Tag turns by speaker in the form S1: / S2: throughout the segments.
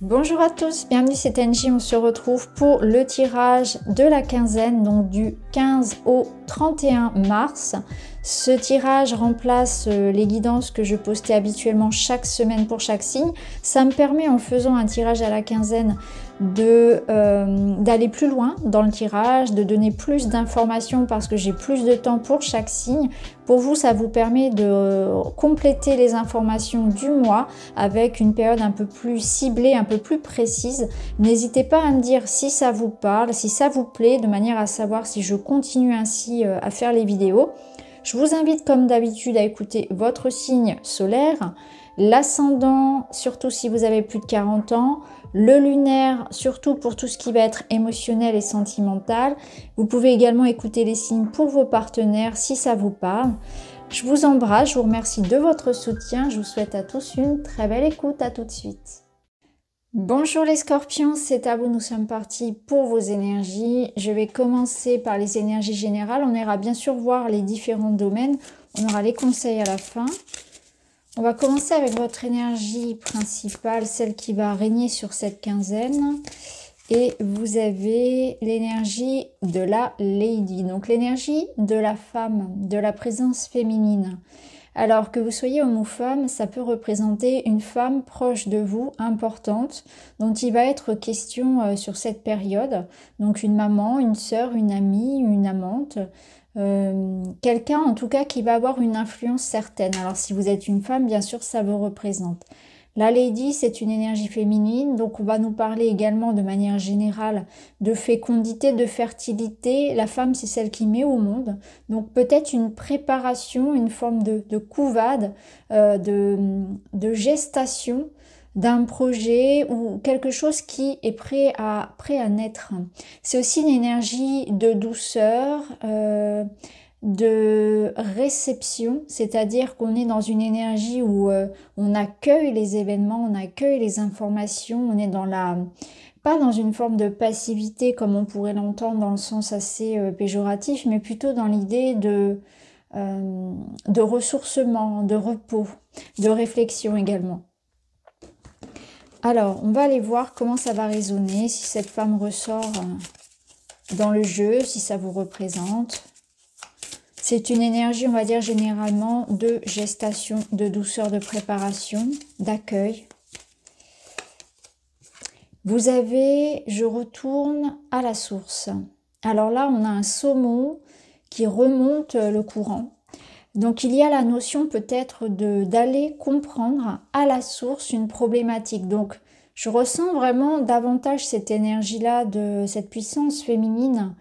S1: Bonjour à tous, bienvenue, c'est Angie. On se retrouve pour le tirage de la quinzaine, donc du 15 au 31 mars. Ce tirage remplace les guidances que je postais habituellement chaque semaine pour chaque signe. Ça me permet, en faisant un tirage à la quinzaine, d'aller plus loin dans le tirage, de donner plus d'informations parce que j'ai plus de temps pour chaque signe. Pour vous, ça vous permet de compléter les informations du mois avec une période un peu plus ciblée, un peu plus précise. N'hésitez pas à me dire si ça vous parle, si ça vous plaît, de manière à savoir si je continue ainsi à faire les vidéos. Je vous invite comme d'habitude à écouter votre signe solaire, l'ascendant, surtout si vous avez plus de 40 ans, le lunaire, surtout pour tout ce qui va être émotionnel et sentimental. Vous pouvez également écouter les signes pour vos partenaires si ça vous parle. Je vous embrasse, je vous remercie de votre soutien. Je vous souhaite à tous une très belle écoute. À tout de suite. Bonjour les scorpions, c'est à vous, nous sommes partis pour vos énergies. Je vais commencer par les énergies générales. On ira bien sûr voir les différents domaines. On aura les conseils à la fin. On va commencer avec votre énergie principale, celle qui va régner sur cette quinzaine. Et vous avez l'énergie de la Lady, donc l'énergie de la femme, de la présence féminine. Alors que vous soyez homme ou femme, ça peut représenter une femme proche de vous, importante, dont il va être question sur cette période. Donc une maman, une sœur, une amie, une amante, quelqu'un en tout cas qui va avoir une influence certaine. Alors si vous êtes une femme, bien sûr, ça vous représente. La Lady, c'est une énergie féminine, donc on va nous parler également de manière générale de fécondité, de fertilité. La femme, c'est celle qui met au monde, donc peut-être une préparation, une forme de couvade, de gestation d'un projet ou quelque chose qui est prêt à naître. C'est aussi une énergie de douceur, de réception, c'est-à-dire qu'on est dans une énergie où on accueille les événements, on accueille les informations, on est dans pas dans une forme de passivité comme on pourrait l'entendre dans le sens assez péjoratif, mais plutôt dans l'idée de ressourcement, de repos, de réflexion également. Alors, on va aller voir comment ça va résonner, si cette femme ressort dans le jeu, si ça vous représente. C'est une énergie, on va dire généralement, de gestation, de douceur, de préparation, d'accueil. Vous avez, je retourne à la source. Alors là, on a un saumon qui remonte le courant. Donc il y a la notion peut-être d'aller comprendre à la source une problématique. Donc je ressens vraiment davantage cette énergie-là, de cette puissance féminine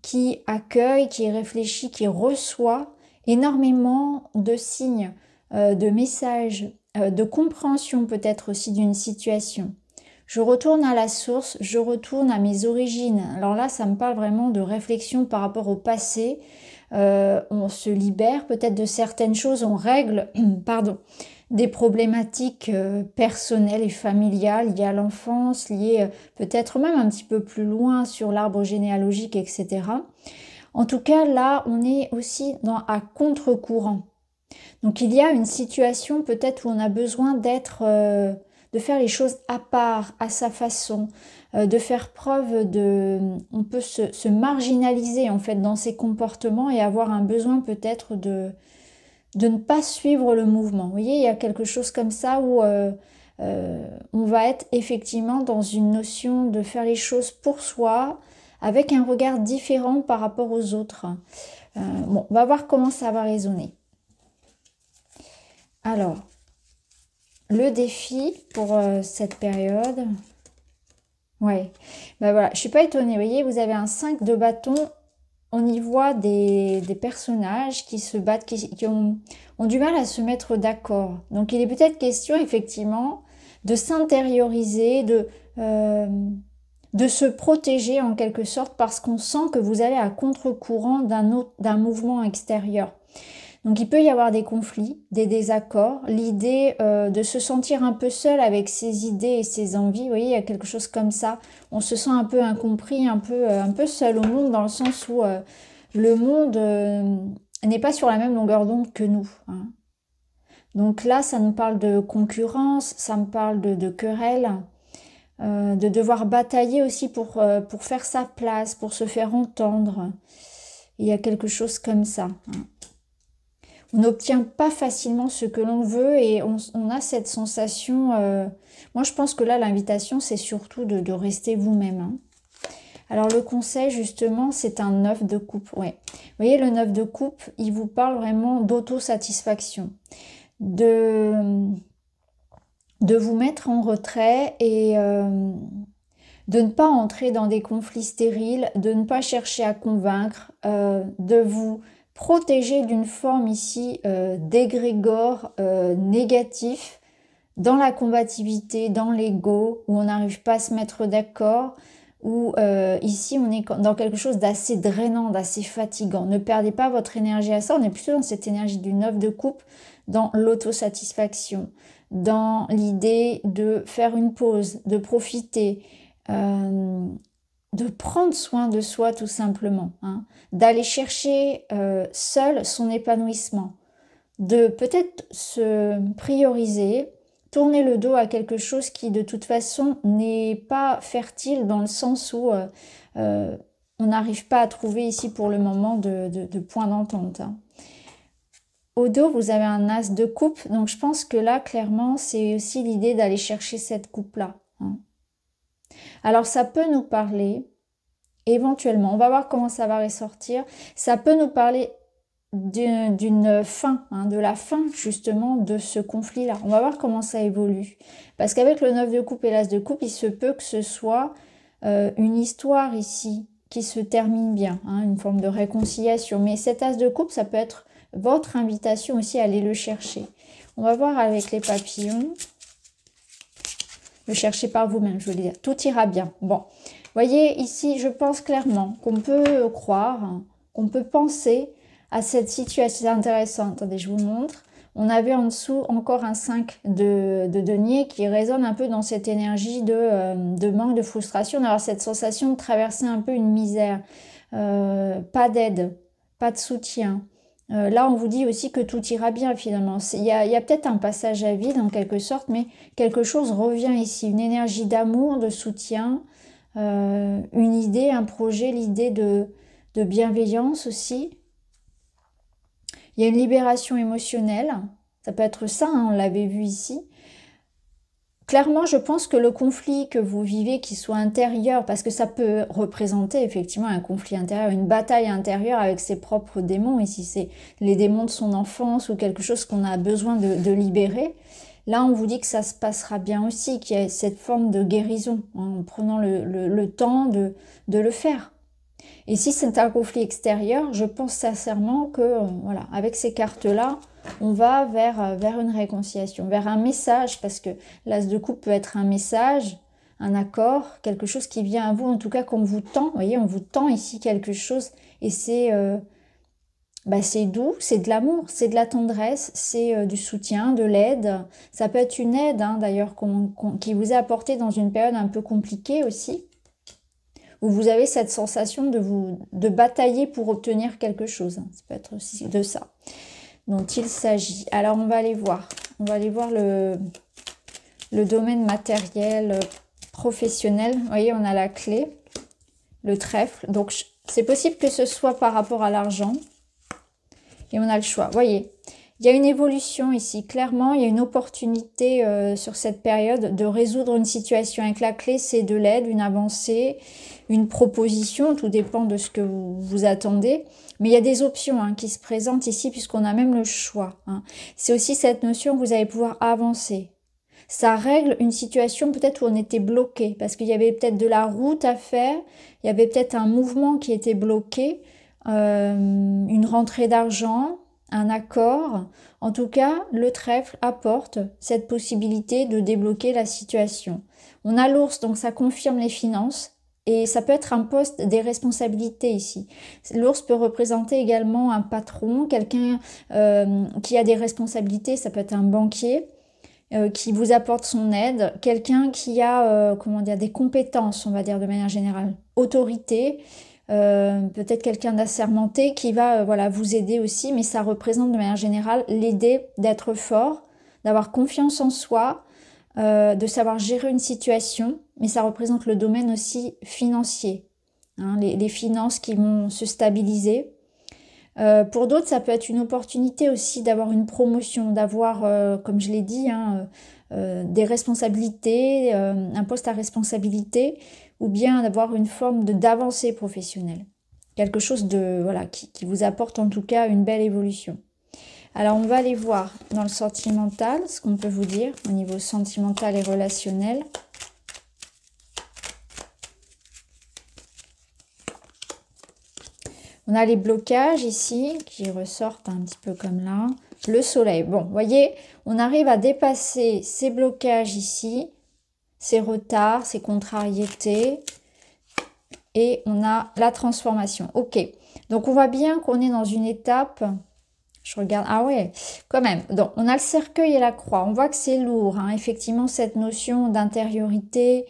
S1: qui accueille, qui réfléchit, qui reçoit énormément de signes, de messages, de compréhension peut-être aussi d'une situation. Je retourne à la source, je retourne à mes origines. Alors là, ça me parle vraiment de réflexion par rapport au passé. On se libère peut-être de certaines choses, on règle des problématiques personnelles et familiales liées à l'enfance, liées peut-être même un petit peu plus loin sur l'arbre généalogique, etc. En tout cas, là, on est aussi à contre-courant. Donc il y a une situation peut-être où on a besoin de faire les choses à part, à sa façon, de faire preuve on peut se marginaliser en fait dans ses comportements et avoir un besoin peut-être de ne pas suivre le mouvement. Vous voyez, il y a quelque chose comme ça où on va être effectivement dans une notion de faire les choses pour soi, avec un regard différent par rapport aux autres. Bon, on va voir comment ça va résonner. Alors, le défi pour cette période. Ouais, ben voilà, je suis pas étonnée. Vous voyez, vous avez un 5 de bâton. On y voit des personnages qui se battent, qui ont du mal à se mettre d'accord. Donc il est peut-être question effectivement de s'intérioriser, de se protéger en quelque sorte parce qu'on sent que vous allez à contre-courant d'un mouvement extérieur. Donc il peut y avoir des conflits, des désaccords, l'idée de se sentir un peu seul avec ses idées et ses envies. Vous voyez, il y a quelque chose comme ça. On se sent un peu incompris, un peu seul au monde, dans le sens où le monde n'est pas sur la même longueur d'onde que nous. Hein. Donc là, ça nous parle de concurrence, ça me parle de querelle. de devoir batailler aussi pour faire sa place, pour se faire entendre. Il y a quelque chose comme ça. Hein. On n'obtient pas facilement ce que l'on veut et on a cette sensation... moi, je pense que là, l'invitation, c'est surtout de rester vous-même. Hein. Alors, le conseil, justement, c'est un 9 de coupe. Ouais. Vous voyez, le 9 de coupe, il vous parle vraiment d'autosatisfaction. De vous mettre en retrait et de ne pas entrer dans des conflits stériles, de ne pas chercher à convaincre, de vous protéger d'une forme ici d'égrégore négatif, dans la combativité, dans l'ego, où on n'arrive pas à se mettre d'accord, où ici on est dans quelque chose d'assez drainant, d'assez fatigant. Ne perdez pas votre énergie à ça, on est plutôt dans cette énergie du 9 de coupe, dans l'autosatisfaction, dans l'idée de faire une pause, de profiter, de prendre soin de soi tout simplement, hein, d'aller chercher seul son épanouissement, de peut-être se prioriser, tourner le dos à quelque chose qui de toute façon n'est pas fertile dans le sens où on n'arrive pas à trouver ici pour le moment de point d'entente. Hein. Au dos, vous avez un as de coupe, donc je pense que là, clairement, c'est aussi l'idée d'aller chercher cette coupe-là. Hein. Alors, ça peut nous parler, éventuellement, on va voir comment ça va ressortir, ça peut nous parler d'une fin, hein, de la fin justement de ce conflit-là. On va voir comment ça évolue. Parce qu'avec le 9 de coupe et l'as de coupe, il se peut que ce soit une histoire ici qui se termine bien, hein, une forme de réconciliation. Mais cet as de coupe, ça peut être votre invitation aussi à aller le chercher. On va voir avec les papillons. Le chercher par vous-même, je veux dire. Tout ira bien. Bon, voyez, ici, je pense clairement qu'on peut croire, hein, qu'on peut penser à cette situation. C'est intéressant. Attendez, je vous montre. On avait en dessous encore un 5 de denier qui résonne un peu dans cette énergie de manque, de frustration, d'avoir cette sensation de traverser un peu une misère. Pas d'aide, pas de soutien. Là, on vous dit aussi que tout ira bien finalement. Il y a peut-être un passage à vide en quelque sorte, mais quelque chose revient ici. Une énergie d'amour, de soutien, une idée, un projet, l'idée de bienveillance aussi. Il y a une libération émotionnelle. Ça peut être ça, hein, on l'avait vu ici. Clairement, je pense que le conflit que vous vivez, qu'il soit intérieur, parce que ça peut représenter effectivement un conflit intérieur, une bataille intérieure avec ses propres démons, ici c'est les démons de son enfance ou quelque chose qu'on a besoin de libérer, là on vous dit que ça se passera bien aussi, qu'il y a cette forme de guérison, hein, en prenant le temps de le faire. Et si c'est un conflit extérieur, je pense sincèrement que, voilà, avec ces cartes-là, on va vers une réconciliation, vers un message, parce que l'as de coupe peut être un message, un accord, quelque chose qui vient à vous, en tout cas qu'on vous tend. Vous voyez, on vous tend ici quelque chose, et c'est doux, c'est de l'amour, c'est de la tendresse, c'est du soutien, de l'aide. Ça peut être une aide, hein, d'ailleurs, qui vous est apportée dans une période un peu compliquée aussi, où vous avez cette sensation de batailler pour obtenir quelque chose. Ça peut être aussi de ça dont il s'agit. Alors, on va aller voir. On va aller voir le domaine matériel, professionnel. Vous voyez, on a la clé, le trèfle. Donc, c'est possible que ce soit par rapport à l'argent. Et on a le choix. Vous voyez, il y a une évolution ici. Clairement, il y a une opportunité sur cette période de résoudre une situation. Avec la clé, c'est de l'aide, une avancée, une proposition. Tout dépend de ce que vous attendez. Mais il y a des options, hein, qui se présentent ici puisqu'on a même le choix. Hein. C'est aussi cette notion que vous allez pouvoir avancer. Ça règle une situation peut-être où on était bloqué parce qu'il y avait peut-être de la route à faire, il y avait peut-être un mouvement qui était bloqué, une rentrée d'argent, un accord. En tout cas, le trèfle apporte cette possibilité de débloquer la situation. On a l'ours, donc ça confirme les finances. Et ça peut être un poste des responsabilités ici. L'ours peut représenter également un patron, quelqu'un qui a des responsabilités, ça peut être un banquier qui vous apporte son aide, quelqu'un qui a des compétences, on va dire de manière générale, autorité, peut-être quelqu'un d'assermenté qui va vous aider aussi, mais ça représente de manière générale l'idée d'être fort, d'avoir confiance en soi, de savoir gérer une situation, mais ça représente le domaine aussi financier. Hein, les finances qui vont se stabiliser. Pour d'autres, ça peut être une opportunité aussi d'avoir une promotion, d'avoir, comme je l'ai dit, hein, des responsabilités, un poste à responsabilité, ou bien d'avoir une forme d'avancée professionnelle. Quelque chose de voilà qui vous apporte en tout cas une belle évolution. Alors, on va aller voir dans le sentimental, ce qu'on peut vous dire au niveau sentimental et relationnel. On a les blocages ici, qui ressortent un petit peu comme là. Le soleil. Bon, vous voyez, on arrive à dépasser ces blocages ici, ces retards, ces contrariétés. Et on a la transformation. Ok, donc on voit bien qu'on est dans une étape... Je regarde, ah ouais, quand même. Donc, on a le cercueil et la croix. On voit que c'est lourd, hein. Effectivement, cette notion d'intériorité,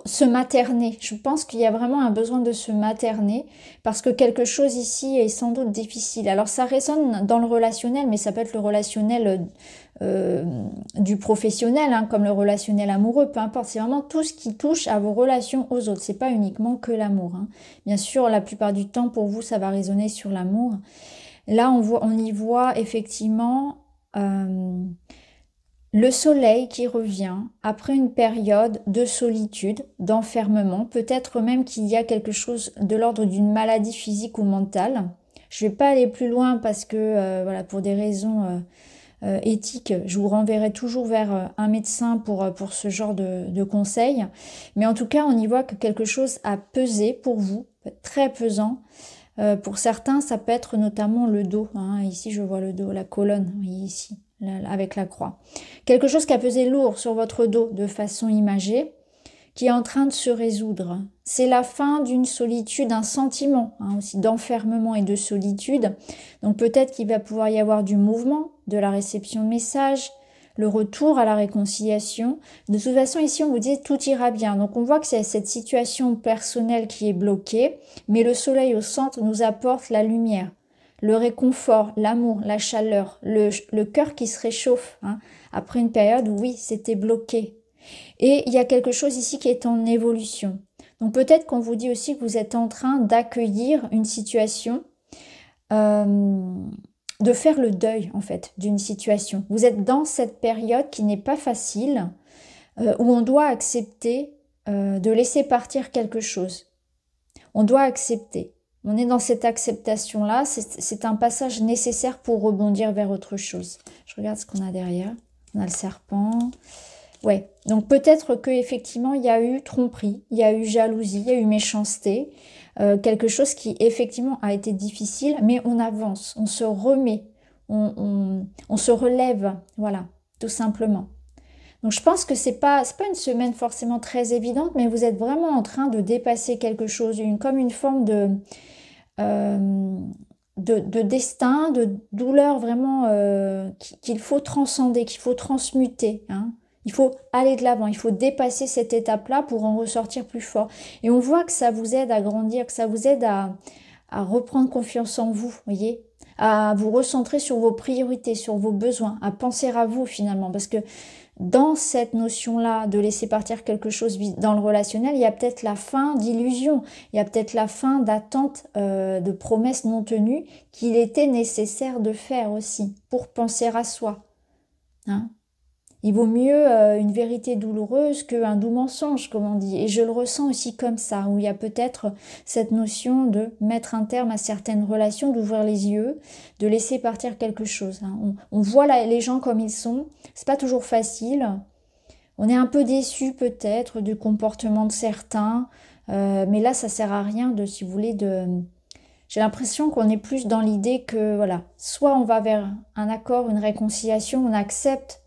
S1: se materner. Je pense qu'il y a vraiment un besoin de se materner parce que quelque chose ici est sans doute difficile. Alors, ça résonne dans le relationnel, mais ça peut être le relationnel du professionnel, hein, comme le relationnel amoureux, peu importe. C'est vraiment tout ce qui touche à vos relations aux autres. C'est pas uniquement que l'amour, hein. Bien sûr, la plupart du temps, pour vous, ça va résonner sur l'amour. Là, on y voit effectivement le soleil qui revient après une période de solitude, d'enfermement. Peut-être même qu'il y a quelque chose de l'ordre d'une maladie physique ou mentale. Je ne vais pas aller plus loin parce que, voilà, pour des raisons... éthique, je vous renverrai toujours vers un médecin pour ce genre de conseils. Mais en tout cas, on y voit que quelque chose a pesé pour vous, très pesant. Pour certains, ça peut être notamment le dos. Hein. Ici, je vois le dos, la colonne, oui, ici, là, avec la croix. Quelque chose qui a pesé lourd sur votre dos de façon imagée, qui est en train de se résoudre. C'est la fin d'une solitude, un sentiment hein, aussi d'enfermement et de solitude. Donc peut-être qu'il va pouvoir y avoir du mouvement, de la réception de messages, le retour à la réconciliation. De toute façon, ici, on vous dit tout ira bien. Donc on voit que c'est cette situation personnelle qui est bloquée, mais le soleil au centre nous apporte la lumière, le réconfort, l'amour, la chaleur, le cœur qui se réchauffe hein, après une période où oui, c'était bloqué. Et il y a quelque chose ici qui est en évolution. Donc peut-être qu'on vous dit aussi que vous êtes en train d'accueillir une situation, de faire le deuil en fait d'une situation. Vous êtes dans cette période qui n'est pas facile, où on doit accepter de laisser partir quelque chose. On doit accepter. On est dans cette acceptation-là. C'est un passage nécessaire pour rebondir vers autre chose. Je regarde ce qu'on a derrière. On a le serpent. Ouais, donc peut-être qu'effectivement, il y a eu tromperie, il y a eu jalousie, il y a eu méchanceté, quelque chose qui effectivement a été difficile, mais on avance, on se remet, on se relève, voilà, tout simplement. Donc je pense que c'est pas une semaine forcément très évidente, mais vous êtes vraiment en train de dépasser quelque chose, comme une forme de destin, de douleur vraiment qu'il faut transcender, qu'il faut transmuter, hein. Il faut aller de l'avant, il faut dépasser cette étape-là pour en ressortir plus fort. Et on voit que ça vous aide à grandir, que ça vous aide à reprendre confiance en vous, voyez, à vous recentrer sur vos priorités, sur vos besoins, à penser à vous finalement. Parce que dans cette notion-là de laisser partir quelque chose dans le relationnel, il y a peut-être la fin d'illusions, il y a peut-être la fin d'attente de promesses non tenues qu'il était nécessaire de faire aussi pour penser à soi. Hein? Il vaut mieux une vérité douloureuse qu'un doux mensonge, comme on dit. Et je le ressens aussi comme ça, où il y a peut-être cette notion de mettre un terme à certaines relations, d'ouvrir les yeux, de laisser partir quelque chose. Hein. On voit les gens comme ils sont. C'est pas toujours facile. On est un peu déçu peut-être du comportement de certains. Mais là, ça sert à rien de, si vous voulez, J'ai l'impression qu'on est plus dans l'idée que, voilà, soit on va vers un accord, une réconciliation, on accepte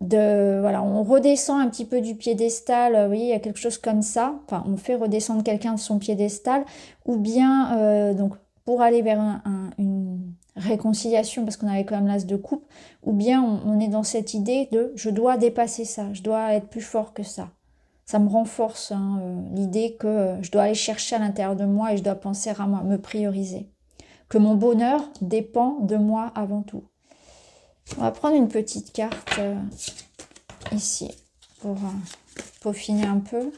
S1: voilà, on redescend un petit peu du piédestal, vous voyez, il y a quelque chose comme ça, enfin, on fait redescendre quelqu'un de son piédestal, ou bien, donc, pour aller vers une réconciliation, parce qu'on avait quand même l'as de coupe, ou bien on est dans cette idée de « je dois dépasser ça, je dois être plus fort que ça ». Ça me renforce hein, l'idée que je dois aller chercher à l'intérieur de moi et je dois penser à moi, me prioriser. Que mon bonheur dépend de moi avant tout. On va prendre une petite carte ici, pour peaufiner un peu.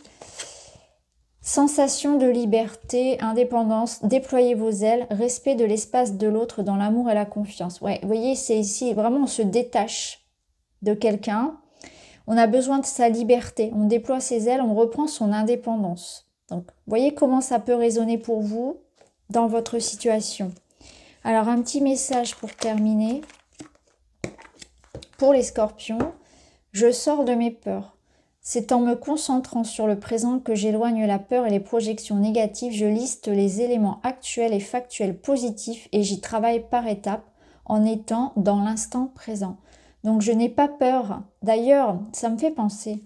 S1: Sensation de liberté, indépendance, déployez vos ailes, respect de l'espace de l'autre dans l'amour et la confiance. Ouais, vous voyez, c'est ici, vraiment, on se détache de quelqu'un. On a besoin de sa liberté. On déploie ses ailes, on reprend son indépendance. Donc, voyez comment ça peut résonner pour vous dans votre situation. Alors, un petit message pour terminer. Pour les scorpions, je sors de mes peurs. C'est en me concentrant sur le présent que j'éloigne la peur et les projections négatives. Je liste les éléments actuels et factuels positifs et j'y travaille par étapes en étant dans l'instant présent. Donc je n'ai pas peur. D'ailleurs, ça me fait penser,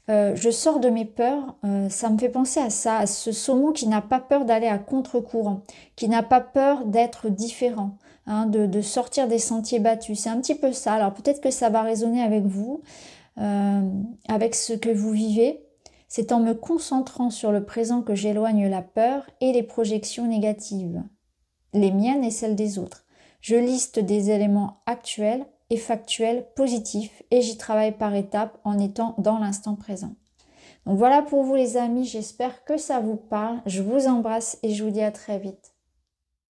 S1: je sors de mes peurs, ça me fait penser à ça, à ce saumon qui n'a pas peur d'aller à contre-courant, qui n'a pas peur d'être différent, hein, de sortir des sentiers battus. C'est un petit peu ça. Alors peut-être que ça va résonner avec vous. Avec ce que vous vivez, c'est en me concentrant sur le présent que j'éloigne la peur et les projections négatives, les miennes et celles des autres. Je liste des éléments actuels et factuels positifs et j'y travaille par étapes en étant dans l'instant présent. Donc voilà pour vous les amis, j'espère que ça vous parle. Je vous embrasse et je vous dis à très vite.